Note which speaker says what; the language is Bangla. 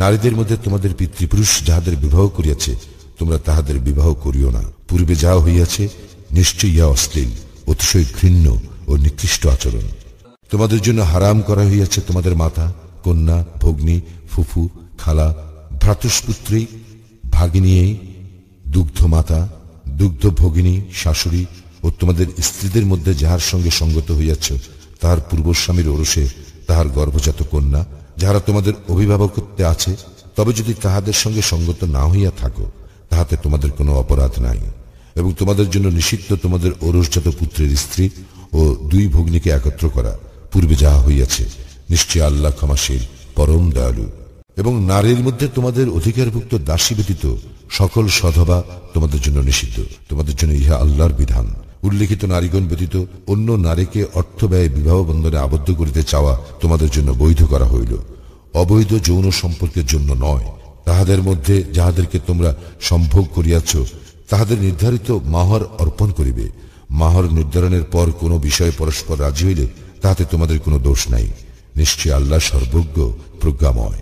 Speaker 1: নারীদের মধ্যে তোমাদের পিতৃপুরুষ যাহাদের বিবাহ করিয়াছে তোমরা তাহাদের বিবাহ করিও না। পূর্বে যাহা হইয়াছে নিশ্চয়ই ইহা অশ্লীল, অতিশয় ঘৃণ্য ও নিকৃষ্ট আচরণ। তোমাদের জন্য হারাম করা হইয়াছে তোমাদের মাতা, কন্যা, ভগ্নী, ফুফু, খালা, ভ্রাতুষ্পুত্রী, ভাগিনী, দুগ্ধ মাতা, দুগ্ধ ভগিনী, শাশুড়ি ও তোমাদের স্ত্রীদের মধ্যে যাহার সঙ্গে সঙ্গত হইয়াছ তাহার পূর্বস্বামীর ওরসে তাহার গর্ভজাত কন্যা, যাহারা তোমাদের অভিভাবকত্বে আছে, তবে যদি তাহাদের সঙ্গে সঙ্গত না হইয়া থাকো তাহাতে তোমাদের কোনো অপরাধ নাই। এবং তোমাদের জন্য নিষিদ্ধ তোমাদের ওরসজাত পুত্রের স্ত্রী ও দুই ভগ্নীকে একত্র করা, পূর্বে যাহা হইয়াছে। নিশ্চয় আল্লাহ ক্ষমাশীল, পরম দয়ালু। এবং নারীর মধ্যে তোমাদের অধিকারভুক্ত দাসী ব্যতীত সকল সধবা তোমাদের জন্য নিষিদ্ধ। তোমাদের জন্য ইহা আল্লাহর বিধান। উল্লেখিত নারীগণ ব্যতীত অন্য নারীকে অর্থ ব্যয়ে বিবাহ বন্ধনে আবদ্ধ করিতে চাওয়া তোমাদের জন্য বৈধ করা হইল, অবৈধ যৌন সম্পর্কের জন্য নয়। তাহাদের মধ্যে যাহাদেরকে তোমরা সম্ভোগ করিয়াছ তাহাদের নির্ধারিত মাহর অর্পণ করিবে। মাহর নির্ধারণের পর কোন বিষয়ে পরস্পর রাজি হইলে তাহাতে তোমাদের কোনো দোষ নাই। নিশ্চয় আল্লাহ সর্বজ্ঞ, প্রজ্ঞাময়।